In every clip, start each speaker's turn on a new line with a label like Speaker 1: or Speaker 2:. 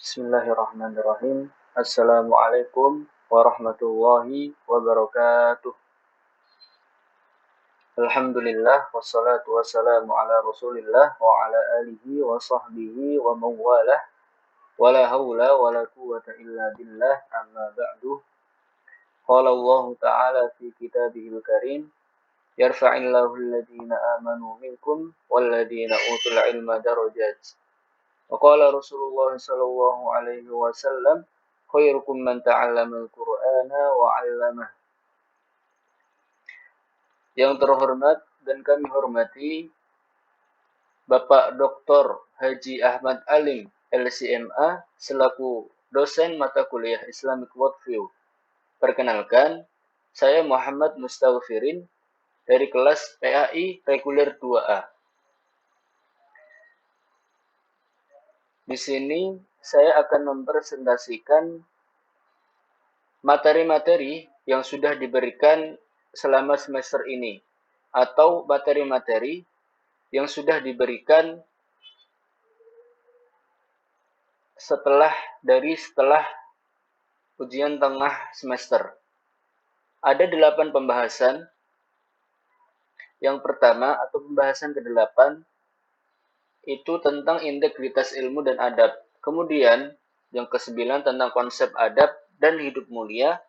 Speaker 1: Bismillahirrahmanirrahim. Assalamualaikum warahmatullahi wabarakatuh. Alhamdulillah wassalatu wassalamu ala Rasulillah wa ala alihi wa sahbihi wa mawalah. Wala haula wala quwwata illa billah amma ba'du. Qala Allah Ta'ala fi kitabihil karim, yarfa'illahu alladhina amanu minkum walladhina utul ilma darajat. Waqala Rasulullah sallallahu alaihi wasallam, khairukum man ta'allama al-Qur'ana wa 'allamah. Yang terhormat dan kami hormati Bapak Dr. Haji Ahmad Alim LCMA selaku dosen mata kuliah Islamic Worldview. Perkenalkan, saya Muhammad Mustaghfirin dari kelas PAI Reguler 2A. Di sini saya akan mempresentasikan materi-materi yang sudah diberikan selama semester ini atau materi-materi yang sudah diberikan setelah ujian tengah semester. Ada 8 pembahasan. Yang pertama atau pembahasan ke-8 itu tentang integritas ilmu dan adab. Kemudian yang ke-9 tentang konsep adab dan hidup mulia.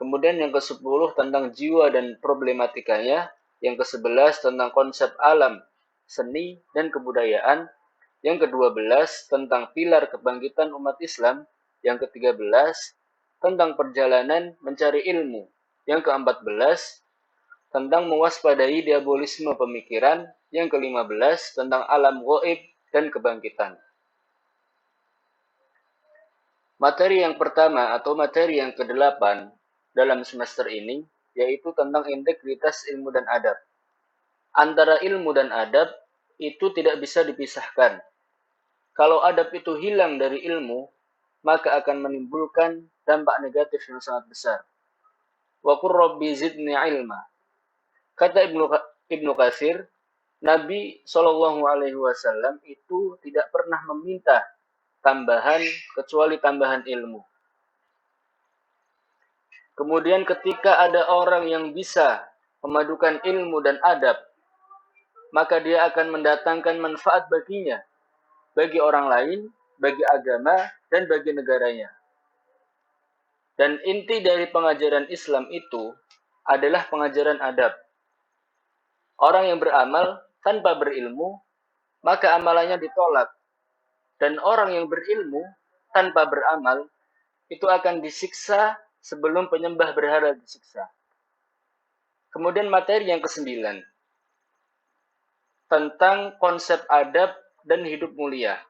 Speaker 1: Kemudian yang ke-10 tentang jiwa dan problematikanya. Yang ke-11 tentang konsep alam, seni, dan kebudayaan. Yang ke-12 tentang pilar kebangkitan umat Islam. Yang ke-13 tentang perjalanan mencari ilmu. Yang ke-14 tentang mewaspadai diabolisme pemikiran. Yang ke-15 tentang alam gaib dan kebangkitan. Materi yang pertama atau materi yang ke-8 dalam semester ini yaitu tentang integritas ilmu dan adab. Antara ilmu dan adab itu tidak bisa dipisahkan. Kalau adab itu hilang dari ilmu, maka akan menimbulkan dampak negatif yang sangat besar. Wa qur rabbi zidni ilma. Kata Ibnu Katsir, Nabi SAW itu tidak pernah meminta tambahan kecuali tambahan ilmu. Kemudian ketika ada orang yang bisa memadukan ilmu dan adab, maka dia akan mendatangkan manfaat baginya, bagi orang lain, bagi agama, dan bagi negaranya. Dan inti dari pengajaran Islam itu adalah pengajaran adab. Orang yang beramal tanpa berilmu, maka amalannya ditolak. Dan orang yang berilmu tanpa beramal, itu akan disiksa sebelum penyembah berhala disiksa. Kemudian materi yang ke-9, tentang konsep adab dan hidup mulia.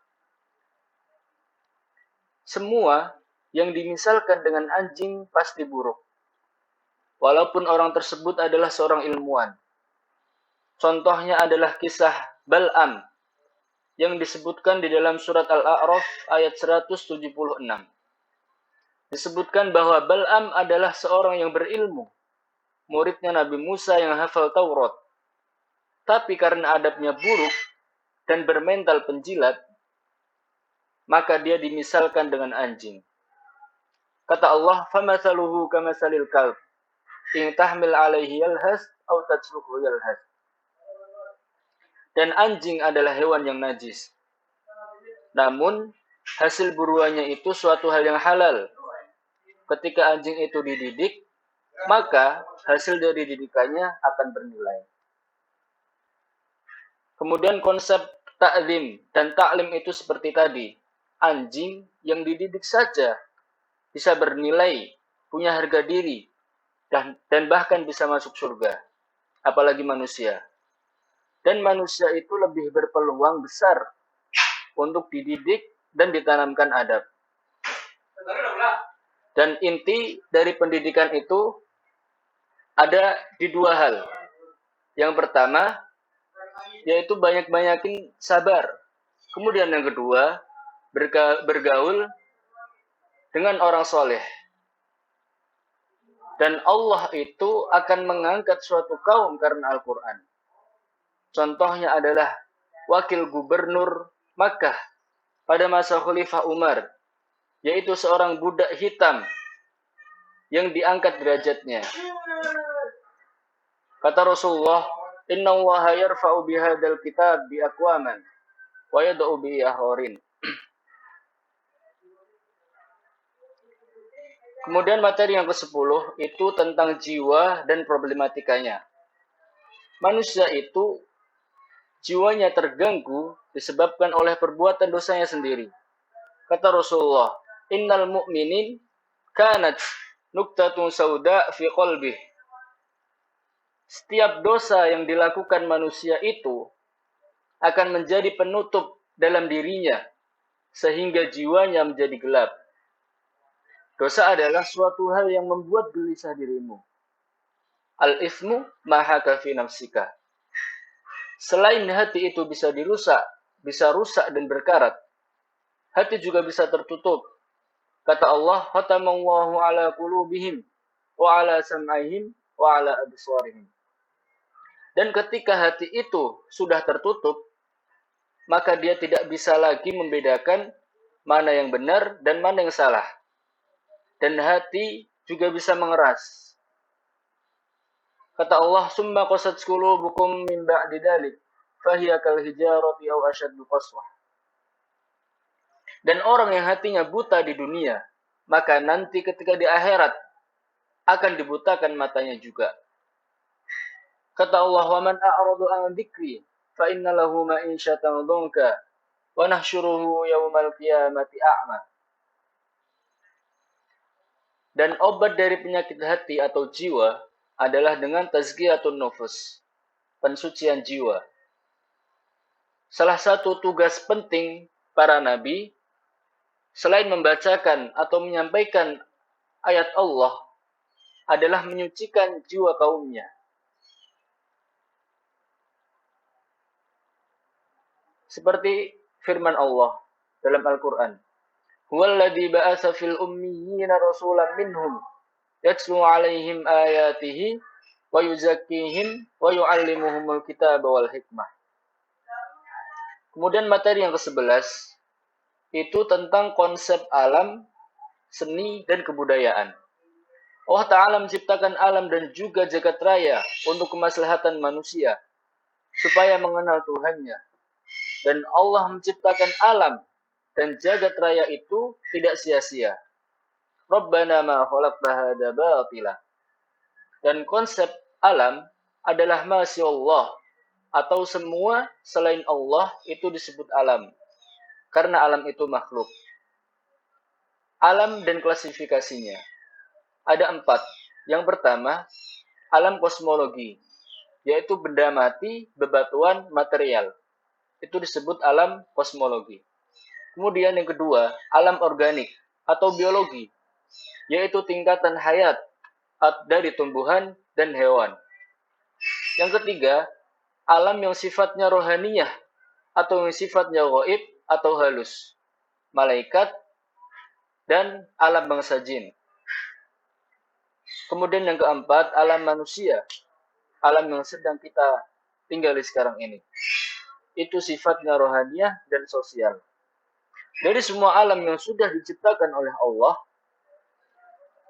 Speaker 1: Semua yang dimisalkan dengan anjing pasti buruk. Walaupun orang tersebut adalah seorang ilmuwan. Contohnya adalah kisah Bal'am yang disebutkan di dalam surat Al-A'raf ayat 176. Disebutkan bahwa Bal'am adalah seorang yang berilmu, muridnya Nabi Musa yang hafal Taurat. Tapi karena adabnya buruk dan bermental penjilat, maka dia dimisalkan dengan anjing. Kata Allah, فَمَثَلُهُ كَمَثَلِ الْكَلْبِ إِنْ تَحْمِلْ عَلَيْهِ يَلْهَثْ أَوْ تَتْرُكْهُ يَلْهَثْ. Dan anjing adalah hewan yang najis. Namun, hasil buruannya itu suatu hal yang halal. Ketika anjing itu dididik, maka hasil dari didikannya akan bernilai. Kemudian konsep ta'lim dan ta'lim itu seperti tadi. Anjing yang dididik saja bisa bernilai, punya harga diri, dan bahkan bisa masuk surga. Apalagi manusia. Dan manusia itu lebih berpeluang besar untuk dididik dan ditanamkan adab. Dan inti dari pendidikan itu ada di 2 hal. Yang pertama, yaitu banyak-banyakin sabar. Kemudian yang kedua, bergaul dengan orang soleh. Dan Allah itu akan mengangkat suatu kaum karena Al-Quran. Contohnya adalah wakil gubernur Makkah pada masa Khalifah Umar, yaitu seorang budak hitam yang diangkat derajatnya. Kata Rasulullah, "Inna Allaha yarfa'u bihadzal kitab bi aqwaman wa yad'u bi akharin." Kemudian materi yang ke-10 itu tentang jiwa dan problematikanya. Manusia itu jiwanya terganggu disebabkan oleh perbuatan dosanya sendiri. Kata Rasulullah, "Innal mu'minin kanat nuktatun sauda fi qalbih." Setiap dosa yang dilakukan manusia itu akan menjadi penutup dalam dirinya sehingga jiwanya menjadi gelap. Dosa adalah suatu hal yang membuat gelisah dirimu. Al-ithmu mahaka fi nafsika. Selain hati itu bisa dirusak, bisa rusak dan berkarat, hati juga bisa tertutup. Kata Allah, "Khatamallahu ala qulubihim wa ala sam'ihim wa ala absarihim." Dan ketika hati itu sudah tertutup, maka dia tidak bisa lagi membedakan mana yang benar dan mana yang salah. Dan hati juga bisa mengeras. Kata Allah, "Summa qasat qulubukum min ba'di dzalik, fahiya kal hijarati aw ashaddu qaswah." Dan orang yang hatinya buta di dunia, maka nanti ketika di akhirat akan dibutakan matanya juga. Kata Allah, "Wa man a'radu an dzikri, fa inna lahu ma'isyatan dhanka, wa nahsyuruhu yaumal qiyamati a'ma." Dan obat dari penyakit hati atau jiwa adalah dengan tazkiyatun nufus, pensucian jiwa. Salah satu tugas penting para nabi, selain membacakan atau menyampaikan ayat Allah, adalah menyucikan jiwa kaumnya. Seperti firman Allah dalam Al-Quran, "Huwallazi ba'atsa fil ummiyina rasulan minhum yatlu 'alaihim ayatihi wa yuzakkihim wa yu'allimuhumul kitaba wal hikmah." Kemudian materi yang ke-11 itu tentang konsep alam, seni, dan kebudayaan. Allah Ta'ala menciptakan alam dan juga jagat raya untuk kemaslahatan manusia, supaya mengenal Tuhannya. Dan Allah menciptakan alam dan jagat raya itu tidak sia-sia. Rabbana ma khalaqta hadza batila. Dan konsep alam adalah ma Allah, atau semua selain Allah itu disebut alam, karena alam itu makhluk. Alam dan klasifikasinya ada 4. Yang pertama, alam kosmologi, yaitu benda mati, bebatuan, material. Itu disebut alam kosmologi. Kemudian yang kedua, alam organik atau biologi, yaitu tingkatan hayat dari tumbuhan dan hewan. Yang ketiga, alam yang sifatnya rohaniyah atau yang sifatnya gaib atau halus, malaikat, dan alam bangsa jin. Kemudian yang keempat, alam manusia, alam yang sedang kita tinggali sekarang ini. Itu sifatnya rohaniyah dan sosial. Dari semua alam yang sudah diciptakan oleh Allah,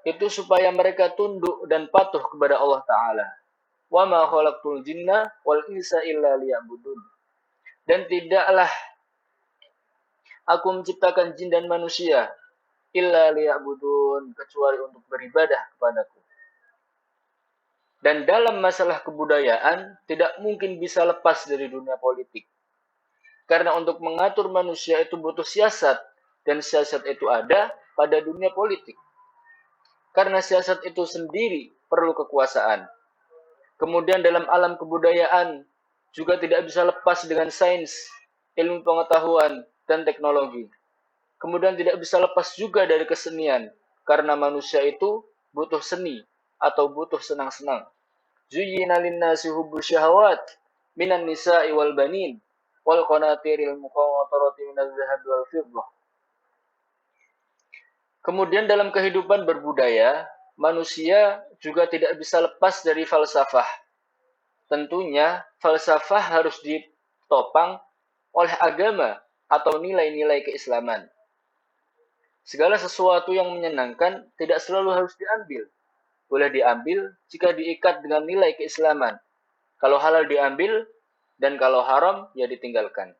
Speaker 1: itu supaya mereka tunduk dan patuh kepada Allah Ta'ala. "Wa ma khalaqtul jinna wal insa illa liya'budun." Dan tidaklah aku menciptakan jin dan manusia illa liya'budun, kecuali untuk beribadah kepadaku. Dan dalam masalah kebudayaan tidak mungkin bisa lepas dari dunia politik. Karena untuk mengatur manusia itu butuh siasat, dan siasat itu ada pada dunia politik. Karena siasat itu sendiri perlu kekuasaan. Kemudian dalam alam kebudayaan juga tidak bisa lepas dengan sains, ilmu pengetahuan, dan teknologi. Kemudian tidak bisa lepas juga dari kesenian, karena manusia itu butuh seni atau butuh senang-senang. Zuyyina lin-nasi hubbu syahawat minan nisa'i wal banin wal qanatiril muqawatarati minaz zahabi wal fiddah. Kemudian dalam kehidupan berbudaya, manusia juga tidak bisa lepas dari falsafah. Tentunya falsafah harus ditopang oleh agama atau nilai-nilai keislaman. Segala sesuatu yang menyenangkan tidak selalu harus diambil. Boleh diambil jika diikat dengan nilai keislaman. Kalau halal diambil, dan kalau haram ya ditinggalkan.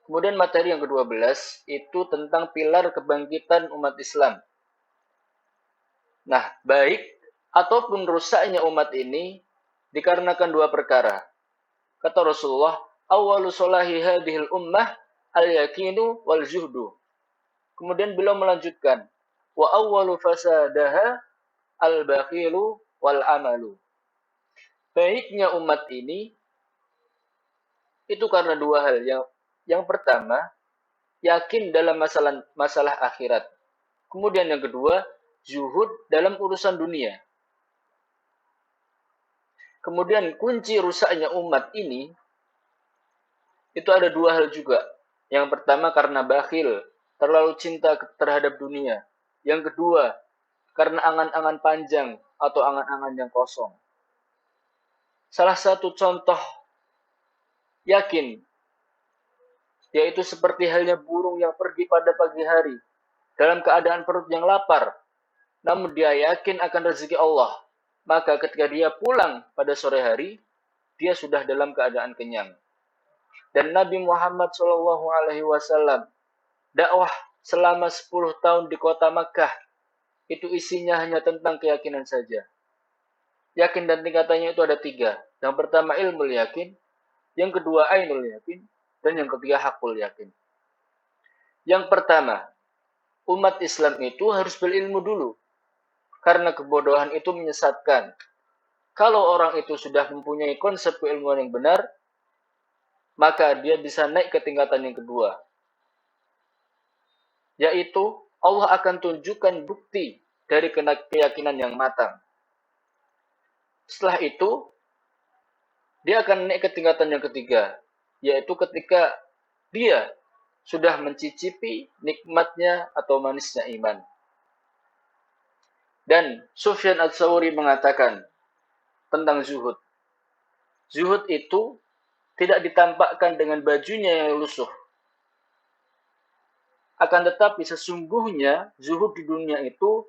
Speaker 1: Kemudian materi yang ke-12 itu tentang pilar kebangkitan umat Islam. Nah, baik ataupun rusaknya umat ini dikarenakan dua perkara. Kata Rasulullah, "Awwalu solahi hadhil ummah al-yakinu wal zuhdu." Kemudian beliau melanjutkan, "Wa awwalu fasadaha al-bakhilu wal amalu." Baiknya umat ini itu karena dua hal. Yang pertama, yakin dalam masalah akhirat. Kemudian yang kedua, zuhud dalam urusan dunia. Kemudian kunci rusaknya umat ini itu ada dua hal juga. Yang pertama karena bakhil, terlalu cinta terhadap dunia. Yang kedua, karena angan-angan panjang atau angan-angan yang kosong. Salah satu contoh yakin, yaitu seperti halnya burung yang pergi pada pagi hari dalam keadaan perut yang lapar, namun dia yakin akan rezeki Allah. Maka ketika dia pulang pada sore hari, dia sudah dalam keadaan kenyang. Dan Nabi Muhammad SAW dakwah selama 10 tahun di kota Makkah, itu isinya hanya tentang keyakinan saja. Yakin dan tingkatannya itu ada 3. Yang pertama ilmu yakin, yang kedua ainul yakin, dan yang ketiga hakul yakin. Yang pertama, umat Islam itu harus berilmu dulu. Karena kebodohan itu menyesatkan. Kalau orang itu sudah mempunyai konsep keilmuan yang benar, maka dia bisa naik ke tingkatan yang kedua. Yaitu Allah akan tunjukkan bukti dari keyakinan yang matang. Setelah itu, dia akan naik ke tingkatan yang ketiga. Yaitu ketika dia sudah mencicipi nikmatnya atau manisnya iman. Dan Sufyan Ats-Tsauri mengatakan tentang zuhud. Zuhud itu tidak ditampakkan dengan bajunya yang lusuh. Akan tetapi sesungguhnya zuhud di dunia itu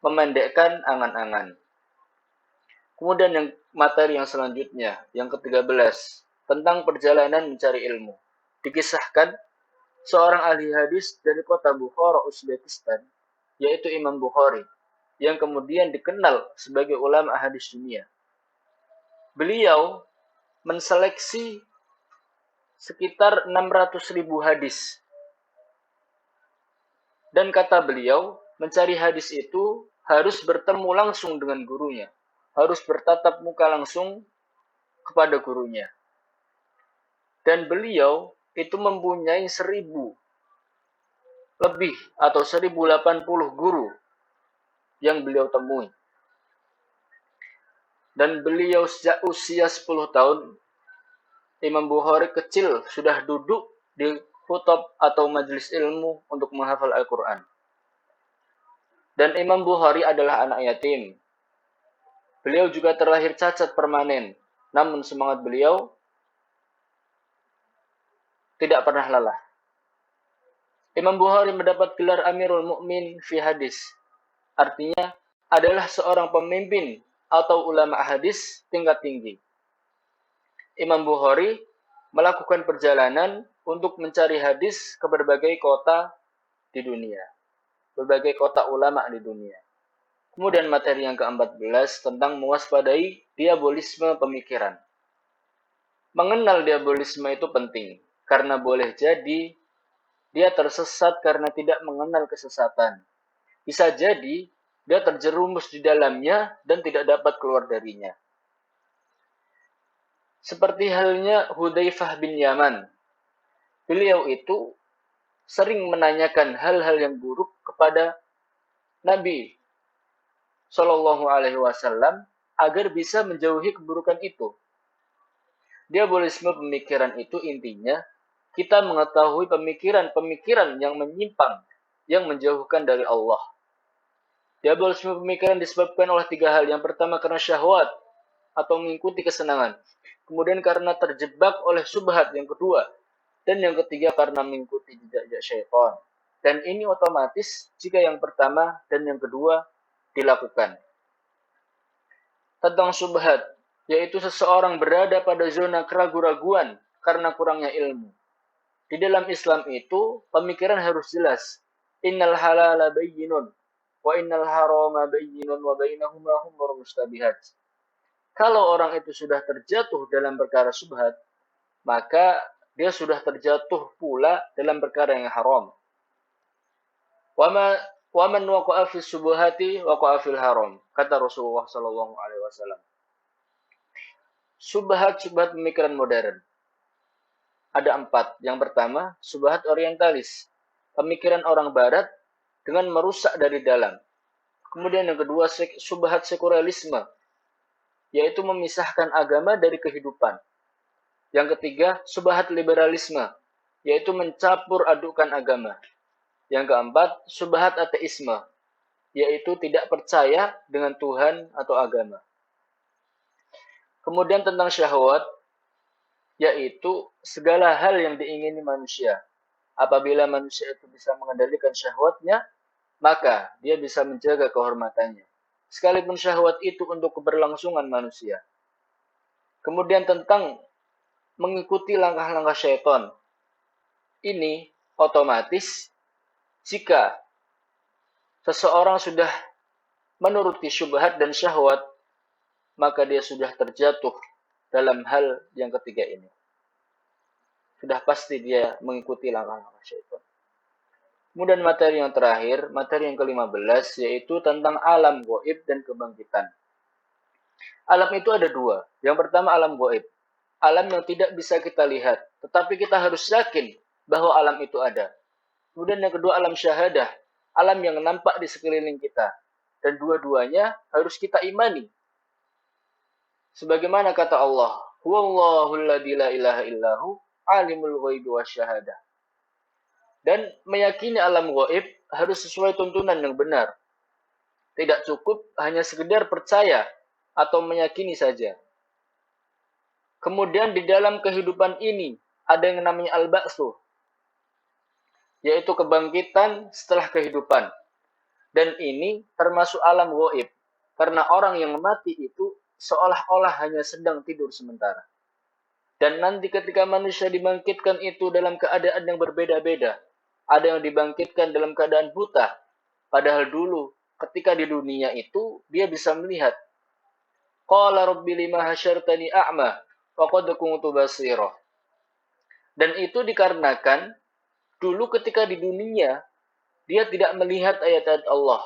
Speaker 1: memendekkan angan-angan. Kemudian yang materi yang selanjutnya, yang ke-13, tentang perjalanan mencari ilmu. Dikisahkan seorang ahli hadis dari kota Bukhara, Uzbekistan, yaitu Imam Bukhari, yang kemudian dikenal sebagai ulama hadis dunia. Beliau menseleksi sekitar 600.000 hadis. Dan kata beliau, mencari hadis itu harus bertemu langsung dengan gurunya. Harus bertatap muka langsung kepada gurunya. Dan beliau itu mempunyai 1.000 lebih atau 1.080 guru yang beliau temui. Dan beliau sejak usia 10 tahun, Imam Bukhari kecil sudah duduk di khutbah atau majelis ilmu untuk menghafal Al-Quran. Dan Imam Bukhari adalah anak yatim. Beliau juga terlahir cacat permanen, namun semangat beliau tidak pernah lelah. Imam Bukhari mendapat gelar Amirul Mukmin fi hadis. Artinya adalah seorang pemimpin atau ulama hadis tingkat tinggi. Imam Bukhari melakukan perjalanan untuk mencari hadis ke berbagai kota di dunia. Berbagai kota ulama di dunia. Kemudian materi yang ke-14 tentang mewaspadai diabolisme pemikiran. Mengenal diabolisme itu penting, karena boleh jadi dia tersesat karena tidak mengenal kesesatan. Bisa jadi dia terjerumus di dalamnya dan tidak dapat keluar darinya. Seperti halnya Hudzaifah bin Yaman. Beliau itu sering menanyakan hal-hal yang buruk kepada Nabi Shallallahu Alaihi Wasallam agar bisa menjauhi keburukan itu. Diabolisme pemikiran itu intinya kita mengetahui pemikiran-pemikiran yang menyimpang, yang menjauhkan dari Allah. Diabolisme pemikiran disebabkan oleh 3 hal. Yang pertama karena syahwat atau mengikuti kesenangan. Kemudian karena terjebak oleh syubhat. Yang kedua, Dan yang ketiga karena mengikuti jejak syaitan. Dan ini otomatis jika yang pertama dan yang kedua dilakukan. Tentang syubhat, yaitu seseorang berada pada zona keraguan-raguan karena kurangnya ilmu. Di dalam Islam itu, pemikiran harus jelas. Innal halala bayyinun, wa innal harama bayyinun, wa bainahuma umur mustabihat. Kalau orang itu sudah terjatuh dalam perkara syubhat, maka dia sudah terjatuh pula dalam perkara yang haram. Wa man waqa'a fi syubhati waqa'a fil haram, kata Rasulullah sallallahu alaihi wasallam. Syubhat pemikiran modern. Ada 4. Yang pertama, syubhat orientalis. Pemikiran orang barat dengan merusak dari dalam. Kemudian yang kedua, syubhat sekularisme, yaitu memisahkan agama dari kehidupan. Yang ketiga, syubhat liberalisme, yaitu mencampur adukan agama. Yang keempat, syubhat ateisme, yaitu tidak percaya dengan Tuhan atau agama. Kemudian tentang syahwat, yaitu segala hal yang diingini manusia. Apabila manusia itu bisa mengendalikan syahwatnya, maka dia bisa menjaga kehormatannya. Sekalipun syahwat itu untuk keberlangsungan manusia. Kemudian tentang mengikuti langkah-langkah syaitan. Ini otomatis jika seseorang sudah menuruti syubhat dan syahwat, maka dia sudah terjatuh dalam hal yang ketiga ini. Sudah pasti dia mengikuti langkah-langkah syaitan. Kemudian materi yang terakhir, materi yang ke-15, yaitu tentang alam gaib dan kebangkitan. Alam itu ada 2. Yang pertama alam gaib. Alam yang tidak bisa kita lihat, tetapi kita harus yakin bahwa alam itu ada. Kemudian yang kedua alam syahadah, alam yang nampak di sekeliling kita. Dan dua-duanya harus kita imani. Sebagaimana kata Allah, Huwallahul ladzi la ilaha illahu, alimul ghaibi wasyahadah. Dan meyakini alam gaib harus sesuai tuntunan yang benar. Tidak cukup hanya sekedar percaya atau meyakini saja. Kemudian di dalam kehidupan ini ada yang namanya al-ba'tsu, yaitu kebangkitan setelah kehidupan. Dan ini termasuk alam gaib, karena orang yang mati itu seolah-olah hanya sedang tidur sementara. Dan nanti ketika manusia dibangkitkan itu dalam keadaan yang berbeda-beda. Ada yang dibangkitkan dalam keadaan buta, padahal dulu ketika di dunia itu dia bisa melihat. Qala rabbi lima hasyartani a'ma wa qad kuntu basira. Dan itu dikarenakan dulu ketika di dunia dia tidak melihat ayat-ayat Allah.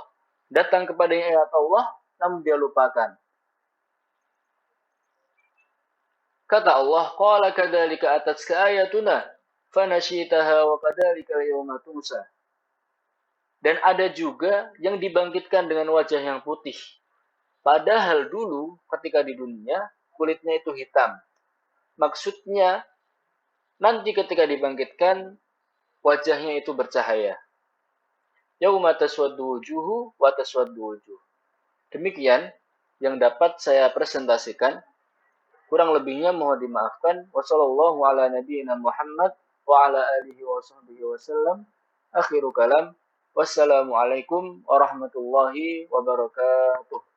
Speaker 1: Datang kepadanya ayat Allah, namun dia lupakan. Kata Allah, qala kadzalika atatka ayatuna fanashitaha wa kadzalika al-yawma tunsa. Dan ada juga yang dibangkitkan dengan wajah yang putih. Padahal dulu ketika di dunia kulitnya itu hitam. Maksudnya nanti ketika dibangkitkan wajahnya itu bercahaya. Yauma taswaddu wujuhu wa taswaddu wujuh. Demikian yang dapat saya presentasikan. Kurang lebihnya mohon dimaafkan. Wassallallahu ala nabiyyina Muhammad wa ala alihi wa sahbihi wasallam. Akhiru kalam. Wassalamualaikum warahmatullahi wabarakatuh.